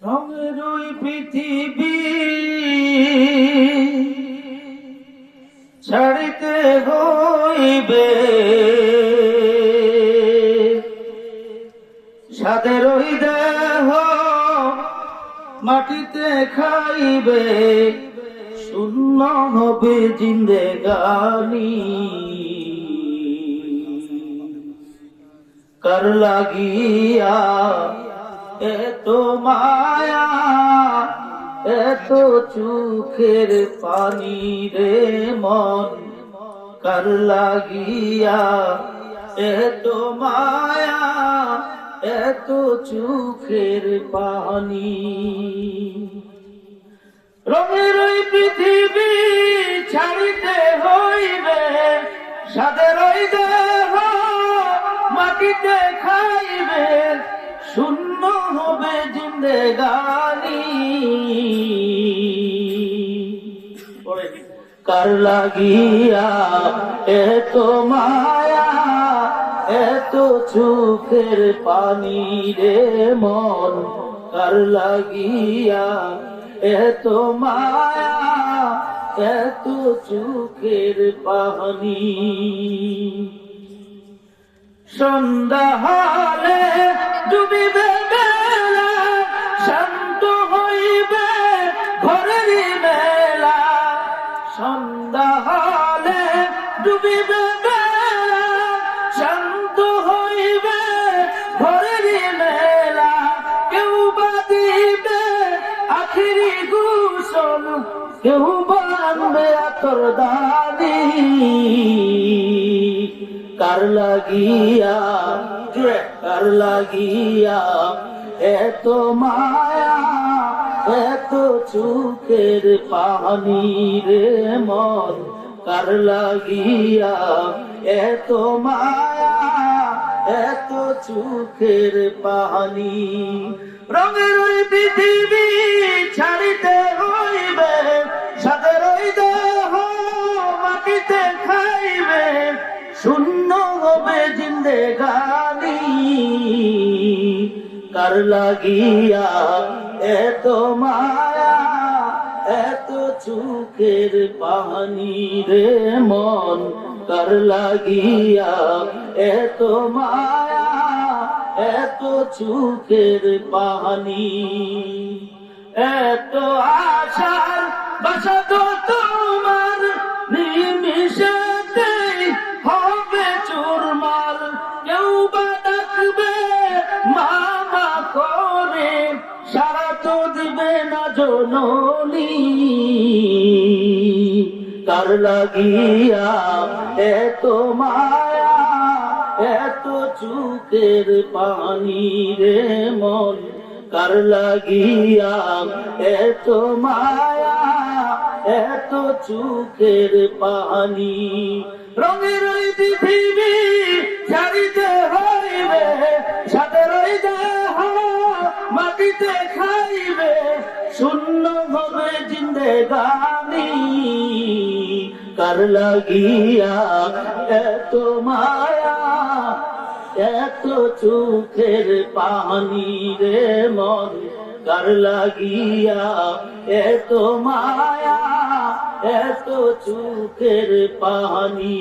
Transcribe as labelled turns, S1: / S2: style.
S1: রঙের ওই পৃথিবী ছাড়িতে হইবে, সাদের ওই দেহ মাটিতে খাইবে, শূন্য হবে জিন্দেগানি। কার লাগিয়া এত মায়া, এত চোখের পানি রে মন, কার লাগিয়া এত মায়া, এত চোখের পানি। রঙের ওই পৃথিবী ছাড়িতে হইবে, সাদের ওই দেহ মাটিতে খাইবে, শূন্য হবে জিন্দেগানি। কার লাগিয়া এত মায়া, এত চোখের পানি রে মন, কার লাগিয়া এত মায়া, এত চোখের পানি। সন্ধ্যা হলে ডুবিবে বেলা, শান্ত হইবে ঘরের মেলা। সন্ধ্যা হলে ডুবিবে বেলা, শান্ত হইবে ঘরের মেলা। কেউ বা দিবে আখিরি গোসল, কেউ বানবে আতর দানি। কার লাগিয়া, কার লাগিয়া এত মায়া, এত চোখের পানি রে মন, কার লাগিয়া এত মায়া, এত চোখের পানি। রঙের ওই পৃথিবী ছাড়িতে হইবে, সাদের ওই দেহ মাটিতে খাইবে, শূন্য হবে জিন্দেগানি। কার লাগিয়া এত মায়া, এত চোখের পানি রে মন, কার লাগিয়া এত মায়া, এত চোখের পানি। এত আশার বাসা তো তোমার নিমিষেতে হবে চুরমার। কেউ বা ডাকবে মামা করে, সারা তো দিবে না জননী। কার লাগিয়া এত মায়া, এত চোখের পানি রে মন, কার লাগিয়া এত মায়া, এত চোখের পানি। রঙের ওই পৃথিবী ছাড়িতে হইবে, সাদের ওই দেহ মাটিতে খাইবে, শূন্য হবে জিন্দেগানি। কার লাগিয়া এত মায়া, এত চোখের পানি রে মন, কার লাগিয়া এত মায়া, এত চোখের পানি।